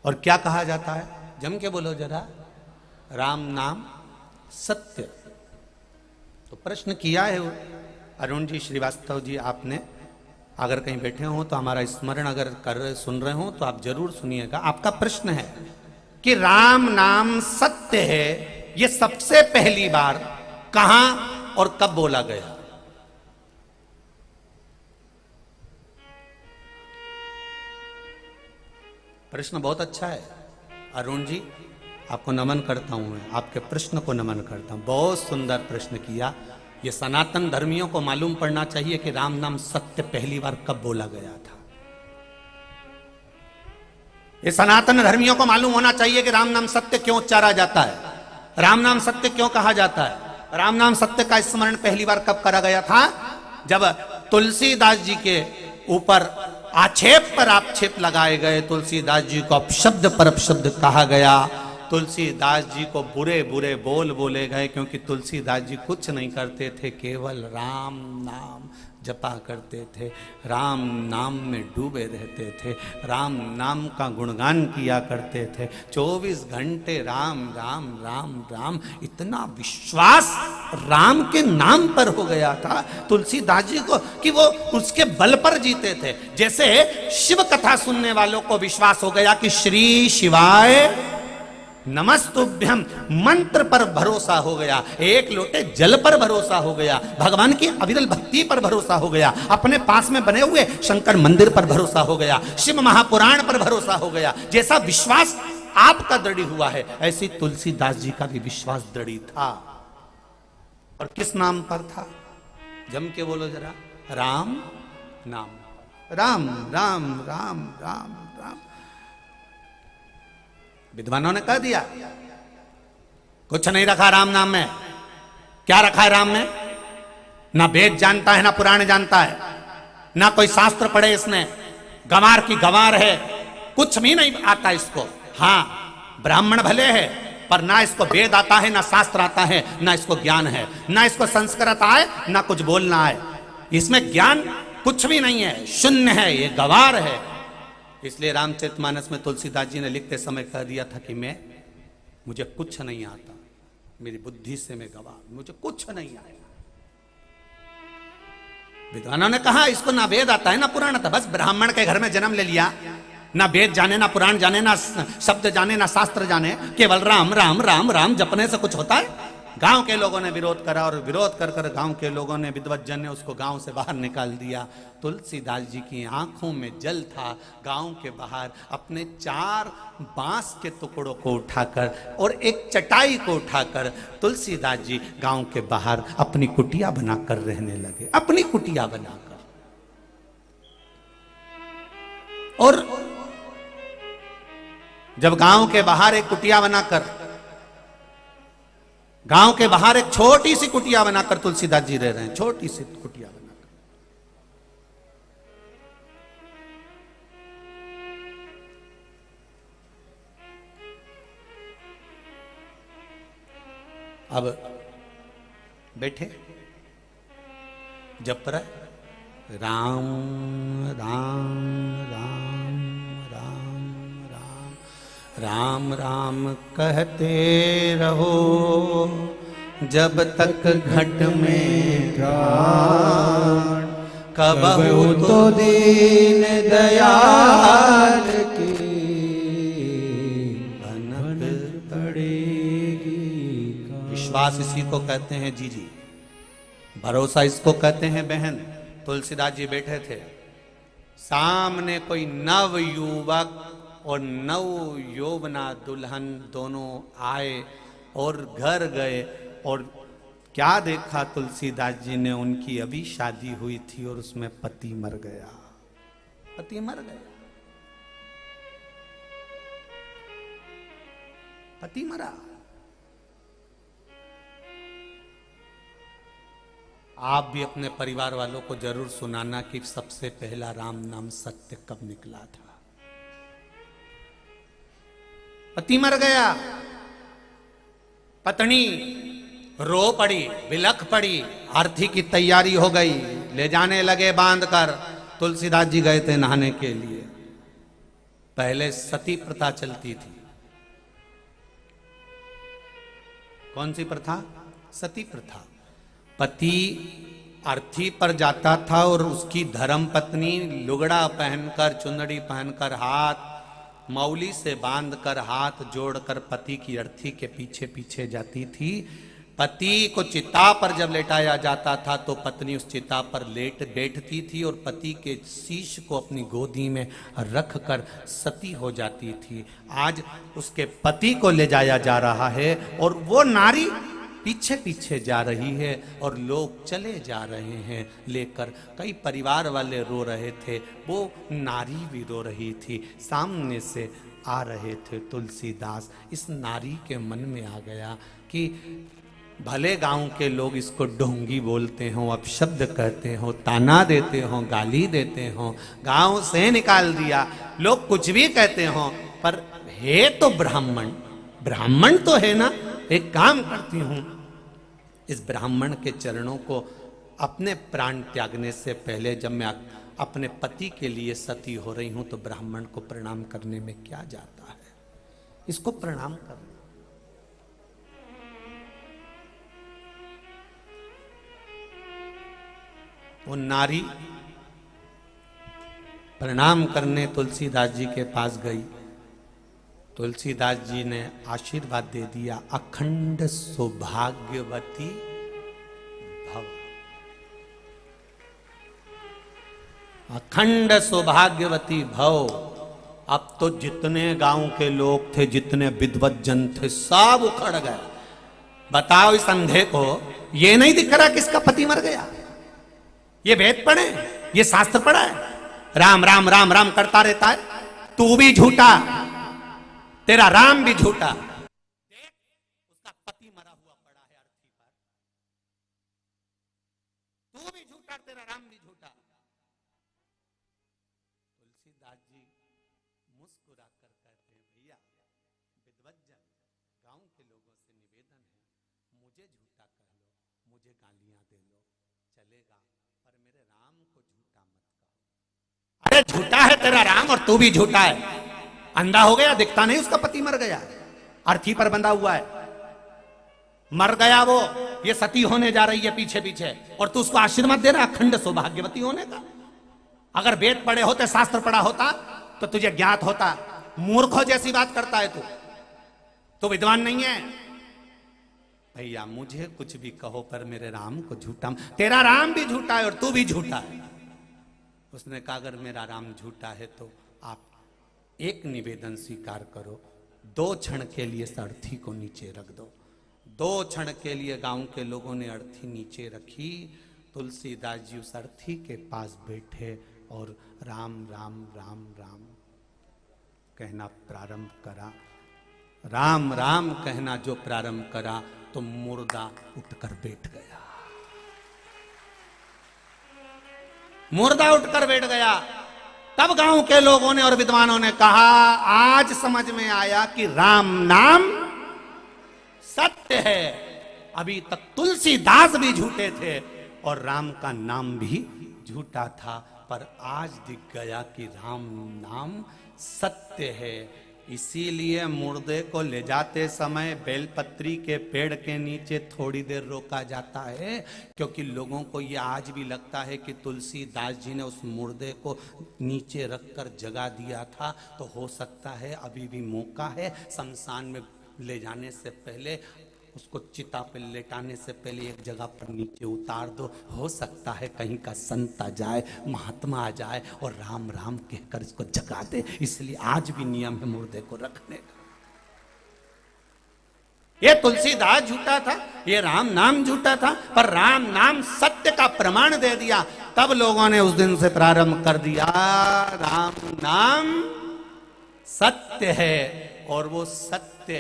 और क्या कहा जाता है, जम के बोलो जरा, राम नाम सत्य। तो प्रश्न किया है अरुण जी श्रीवास्तव जी, आपने अगर कहीं बैठे हो तो हमारा स्मरण अगर कर रहे सुन रहे हो तो आप जरूर सुनिएगा। आपका प्रश्न है कि राम नाम सत्य है, ये सबसे पहली बार कहां और कब बोला गया? प्रश्न बहुत अच्छा है अरुण जी, आपको नमन करता हूं, मैं आपके प्रश्न को नमन करता हूं। बहुत सुंदर प्रश्न किया। ये सनातन धर्मियों को मालूम पड़ना चाहिए कि राम नाम सत्य पहली बार कब बोला गया था। ये सनातन धर्मियों को मालूम होना चाहिए कि राम नाम सत्य क्यों उच्चारा जाता है, राम नाम सत्य क्यों कहा जाता है। राम नाम सत्य का स्मरण पहली बार कब करा गया था? जब तुलसीदास जी के ऊपर आक्षेप पर आक्षेप लगाए गए, तुलसीदास जी को अपशब्द पर अपशब्द कहा गया, तुलसीदास जी को बुरे बुरे बोल बोले गए, क्योंकि तुलसीदास जी कुछ नहीं करते थे, केवल राम नाम जपा करते थे, राम नाम में डूबे रहते थे, राम नाम का गुणगान किया करते थे, 24 घंटे राम राम राम राम। इतना विश्वास राम के नाम पर हो गया था तुलसीदास जी को कि वो उसके बल पर जीते थे। जैसे शिव कथा सुनने वालों को विश्वास हो गया कि श्री शिवाय नमस्तुभ्यम मंत्र पर भरोसा हो गया, एक लोटे जल पर भरोसा हो गया, भगवान की अविरल भक्ति पर भरोसा हो गया, अपने पास में बने हुए शंकर मंदिर पर भरोसा हो गया, शिव महापुराण पर भरोसा हो गया। जैसा विश्वास आपका दृढ़ हुआ है, ऐसी तुलसीदास जी का भी विश्वास दृढ़ था। और किस नाम पर था? जम के बोलो जरा, राम नाम, राम राम राम राम राम। विद्वानों ने कह दिया कुछ नहीं रखा राम नाम में। क्या रखा है राम में? ना वेद जानता है, ना पुराण जानता है, ना कोई शास्त्र पढ़े इसने, गंवार की गंवार है, कुछ भी नहीं आता इसको। हाँ, ब्राह्मण भले है पर ना इसको वेद आता है, ना शास्त्र आता है, ना इसको ज्ञान है, ना इसको संस्कृत आए, ना कुछ बोलना आए, इसमें ज्ञान कुछ भी नहीं है, शून्य है, ये गंवार है। इसलिए रामचरितमानस में तुलसीदास जी ने लिखते समय कह दिया था कि मुझे कुछ नहीं आता, मेरी बुद्धि से मैं गवाह, मुझे कुछ नहीं आएगा। विद्वानों ने कहा इसको ना वेद आता है ना पुराण आता, बस ब्राह्मण के घर में जन्म ले लिया, ना वेद जाने, ना पुराण जाने, ना शब्द जाने, ना शास्त्र जाने, केवल राम राम राम राम जपने से कुछ होता है? गांव के लोगों ने विरोध करा और विरोध कर कर गांव के लोगों ने, विद्वज्जन ने उसको गांव से बाहर निकाल दिया। तुलसीदास जी की आंखों में जल था। गांव के बाहर अपने 4 बांस के टुकड़ों को उठाकर और एक चटाई को उठाकर तुलसीदास जी गांव के बाहर अपनी कुटिया बनाकर रहने लगे, अपनी कुटिया बनाकर। और जब गांव के बाहर एक कुटिया बनाकर, गांव के बाहर एक छोटी सी कुटिया बनाकर तुलसीदास जी रह रहे हैं, छोटी सी कुटिया बनाकर। अब बैठे जप रहे राम राम राम राम राम राम राम कहते रहो जब तक घट में प्राण, कबहू तो दीन दयाल की भनक पड़ेगी। विश्वास इसी को कहते हैं जी, भरोसा इसको कहते हैं बहन। तुलसीदास जी बैठे थे, सामने कोई नव युवक और नव यौवना दुल्हन दोनों आए और घर गए, और क्या देखा तुलसीदास जी ने, उनकी अभी शादी हुई थी और उसमें पति मर गया, पति मर गया, पति मरा। आप भी अपने परिवार वालों को जरूर सुनाना कि सबसे पहला राम नाम सत्य कब निकला था। पति मर गया, पत्नी रो पड़ी, बिलख पड़ी, आरती की तैयारी हो गई, ले जाने लगे बांध कर। तुलसीदास जी गए थे नहाने के लिए, पहले सती प्रथा चलती थी। कौन सी प्रथा? सती प्रथा। पति अर्थी पर जाता था और उसकी धर्म पत्नी लुगड़ा पहनकर, चुंदड़ी पहनकर, हाथ मौली से बांधकर, हाथ जोड़कर पति की अर्थी के पीछे पीछे जाती थी। पति को चिता पर जब लेटाया जाता था तो पत्नी उस चिता पर लेट बैठती थी और पति के शीश को अपनी गोदी में रखकर सती हो जाती थी। आज उसके पति को ले जाया जा रहा है और वो नारी पीछे पीछे जा रही है और लोग चले जा रहे हैं लेकर। कई परिवार वाले रो रहे थे, वो नारी भी रो रही थी। सामने से आ रहे थे तुलसीदास। इस नारी के मन में आ गया कि भले गांव के लोग इसको ढोंगी बोलते हो, अपशब्द कहते हो, ताना देते हो, गाली देते हो, गांव से निकाल दिया, लोग कुछ भी कहते हो, पर है तो ब्राह्मण, ब्राह्मण तो है ना। एक काम करती हूं, इस ब्राह्मण के चरणों को अपने प्राण त्यागने से पहले, जब मैं अपने पति के लिए सती हो रही हूं, तो ब्राह्मण को प्रणाम करने में क्या जाता है, इसको प्रणाम कर। वो नारी प्रणाम करने तुलसीदास जी के पास गई। तुलसीदास जी ने आशीर्वाद दे दिया, अखंड सौभाग्यवती भव, अखंड सौभाग्यवती भव। अब तो जितने गांव के लोग थे, जितने विद्वत जन थे, सब उखड़ गए। बताओ इस अंधे को ये नहीं दिख रहा किसका पति मर गया? ये वेद पढ़े, ये शास्त्र पढ़ा है, राम राम राम राम करता रहता है। तू भी झूठा, तेरा राम भी झूठा। देख, उसका पति मरा हुआ पड़ा है अर्थी पर। तू भी झूठा, तेरा राम भी झूठा। तुलसीदास जी मुस्कुरा कर कहते हैं, भैया विद्वज्जन, गांव के लोगों से निवेदन है, मुझे झूठा कह लो, मुझे गालियां दे लो, चलेगा, पर मेरे राम को झूठा मत कहो। अरे झूठा है तेरा राम और तू भी झूठा है। अंधा हो गया, दिखता नहीं उसका पति मर गया, अर्थी पर बंधा हुआ है, मर गया वो। ये सती होने जा रही है पीछे पीछे, और तू उसको आशीर्वाद दे रहा अखंड सौभाग्यवती होने का। अगर वेद पढ़े होते, शास्त्र पढ़ा होता, तो तुझे ज्ञात होता। मूर्खों जैसी बात करता है तू विद्वान नहीं है। भैया मुझे कुछ भी कहो, पर मेरे राम को झूठा, तेरा राम भी झूठा है और तू भी झूठा है। उसने कहा, अगर मेरा राम झूठा है तो आप एक निवेदन स्वीकार करो, 2 क्षण के लिए इस अर्थी को नीचे रख दो। 2 क्षण के लिए गांव के लोगों ने अर्थी नीचे रखी। तुलसीदास जी उस अर्थी के पास बैठे और राम राम राम राम कहना प्रारंभ करा। राम राम कहना जो प्रारंभ करा, तो मुर्दा उठकर बैठ गया। मुर्दा उठकर बैठ गया। तब गांव के लोगों ने और विद्वानों ने कहा, आज समझ में आया कि राम नाम सत्य है। अभी तक तुलसीदास भी झूठे थे और राम का नाम भी झूठा था, पर आज दिख गया कि राम नाम सत्य है। इसीलिए मुर्दे को ले जाते समय बेलपत्री के पेड़ के नीचे थोड़ी देर रोका जाता है, क्योंकि लोगों को ये आज भी लगता है कि तुलसीदास जी ने उस मुर्दे को नीचे रखकर जगा दिया था। तो हो सकता है अभी भी मौका है, शमशान में ले जाने से पहले, उसको चिता पे लेटाने से पहले एक जगह पर नीचे उतार दो। हो सकता है कहीं का संत आ जाए, महात्मा आ जाए और राम राम कहकर इसको जगा दे। इसलिए आज भी नियम है मुर्दे को रखने का। ये तुलसीदास झूठा था, ये राम नाम झूठा था, पर राम नाम सत्य का प्रमाण दे दिया। तब लोगों ने उस दिन से प्रारंभ कर दिया, राम नाम सत्य है और वो सत्य